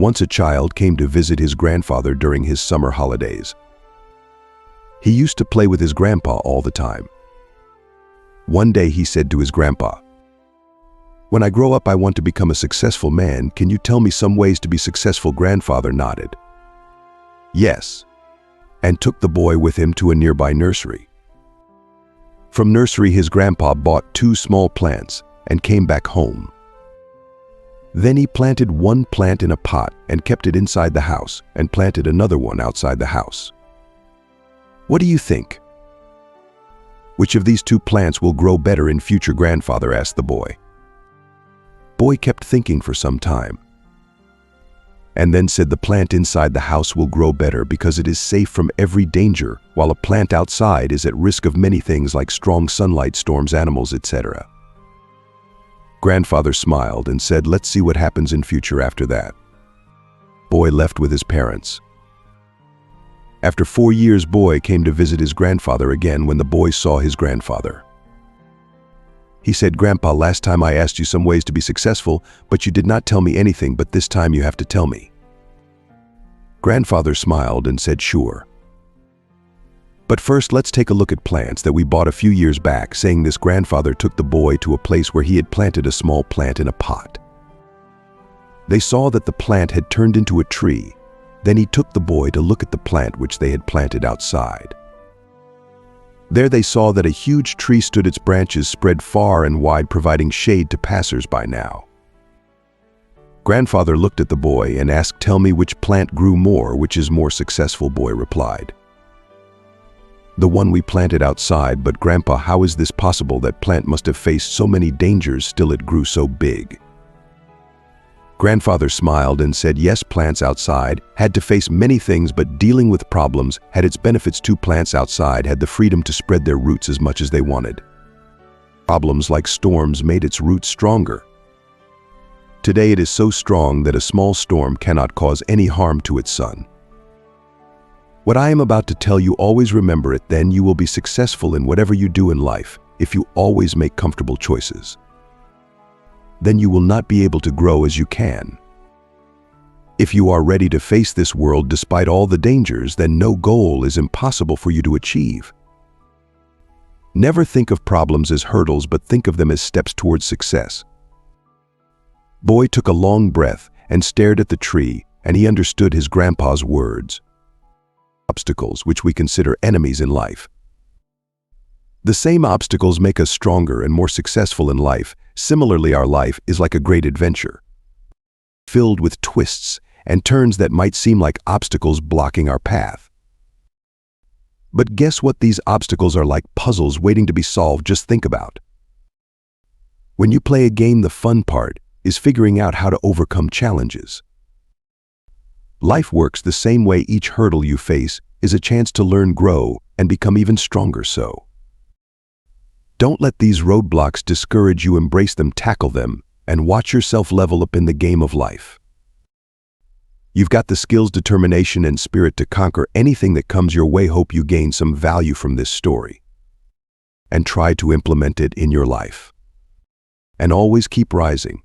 Once a child came to visit his grandfather during his summer holidays. He used to play with his grandpa all the time. One day he said to his grandpa, "When I grow up, I want to become a successful man. Can you tell me some ways to be successful?" Grandfather nodded. "Yes," and took the boy with him to a nearby nursery. From nursery, his grandpa bought 2 small plants and came back home. Then he planted one plant in a pot and kept it inside the house and planted another one outside the house. "What do you think? Which of these 2 plants will grow better in future?" Grandfather asked the boy. Boy kept thinking for some time, and then said, "The plant inside the house will grow better because it is safe from every danger, while a plant outside is at risk of many things like strong sunlight, storms, animals, etc." Grandfather smiled and said, "Let's see what happens in future after that." Boy left with his parents. After 4 years, Boy came to visit his grandfather again. When the boy saw his grandfather, he said, "Grandpa, last time I asked you some ways to be successful, but you did not tell me anything, but this time you have to tell me." Grandfather smiled and said, "Sure. But first, let's take a look at plants that we bought a few years back." Saying this, grandfather took the boy to a place where he had planted a small plant in a pot. They saw that the plant had turned into a tree. Then he took the boy to look at the plant which they had planted outside. There they saw that a huge tree stood, its branches spread far and wide, providing shade to passers-by. Now, grandfather looked at the boy and asked, "Tell me which plant grew more, which is more successful?" Boy replied, "The one we planted outside." "But Grandpa, how is this possible? That plant must have faced so many dangers, still it grew so big." Grandfather smiled and said, "Yes, plants outside had to face many things, but dealing with problems had its benefits too. Plants outside had the freedom to spread their roots as much as they wanted. Problems like storms made its roots stronger. Today it is so strong that a small storm cannot cause any harm to its son. What I am about to tell you, always remember it, then you will be successful in whatever you do in life. If you always make comfortable choices, then you will not be able to grow as you can. If you are ready to face this world despite all the dangers, then no goal is impossible for you to achieve. Never think of problems as hurdles, but think of them as steps towards success." Boy took a long breath and stared at the tree, and he understood his grandpa's words. Obstacles, which we consider enemies in life. The same obstacles make us stronger and more successful in life. Similarly, our life is like a great adventure, filled with twists and turns that might seem like obstacles blocking our path. But guess what? These obstacles are like puzzles waiting to be solved. Just think about. When you play a game, the fun part is figuring out how to overcome challenges. Life works the same way. Each hurdle you face is a chance to learn, grow, and become even stronger. So, don't let these roadblocks discourage you. Embrace them, tackle them, and watch yourself level up in the game of life. You've got the skills, determination, and spirit to conquer anything that comes your way. Hope you gain some value from this story and try to implement it in your life. And always keep rising.